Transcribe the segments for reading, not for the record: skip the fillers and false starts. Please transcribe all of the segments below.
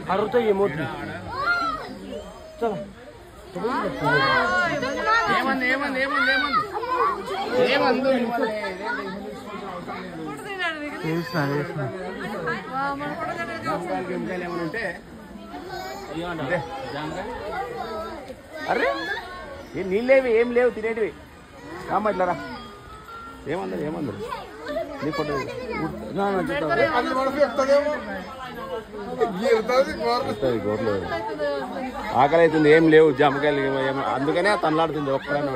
అరుతాయి మోట్లు చలో ఏమంది ఏమంది ఏమంది ఏమంది ఏమందు అరే నీళ్ళేవి ఏం లేవు తినేటివి రామ్మ ఇట్లారా ఏమందరు ఏమందరు నీ ఫోటో గోర్లు ఆకలి అవుతుంది ఏం లేవు జామకాయలు అందుకనే తనలాడుతుంది ఒక్కదాన్ని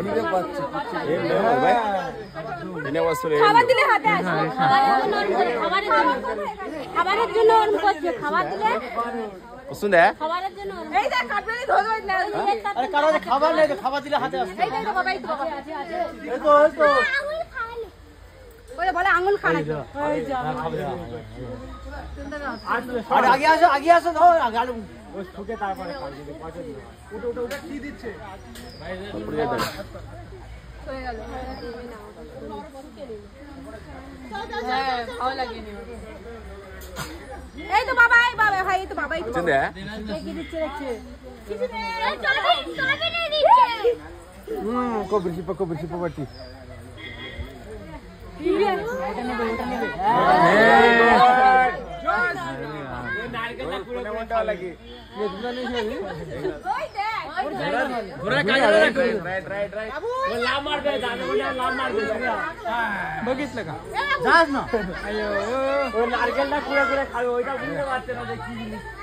ఏం లేవు తినే వస్తువులు వస్తుందా बोला अंगुल खाना आगे आगे तो आगे छुटे तारपरे खा दिए उठ उठ उठ की দিচ্ছে ऊपर जा दे सोए গেল খাওয়া লাগে নি এই তো বাবা ভাই তো বাবাই তো চিন্তা কি দিচ্ছে দেখছে কিছু নেই চলো নেই দিচ্ছে কবির শিপা বাটি बघितलं का जास ना अयो नारकेल ना पुढे खाऊ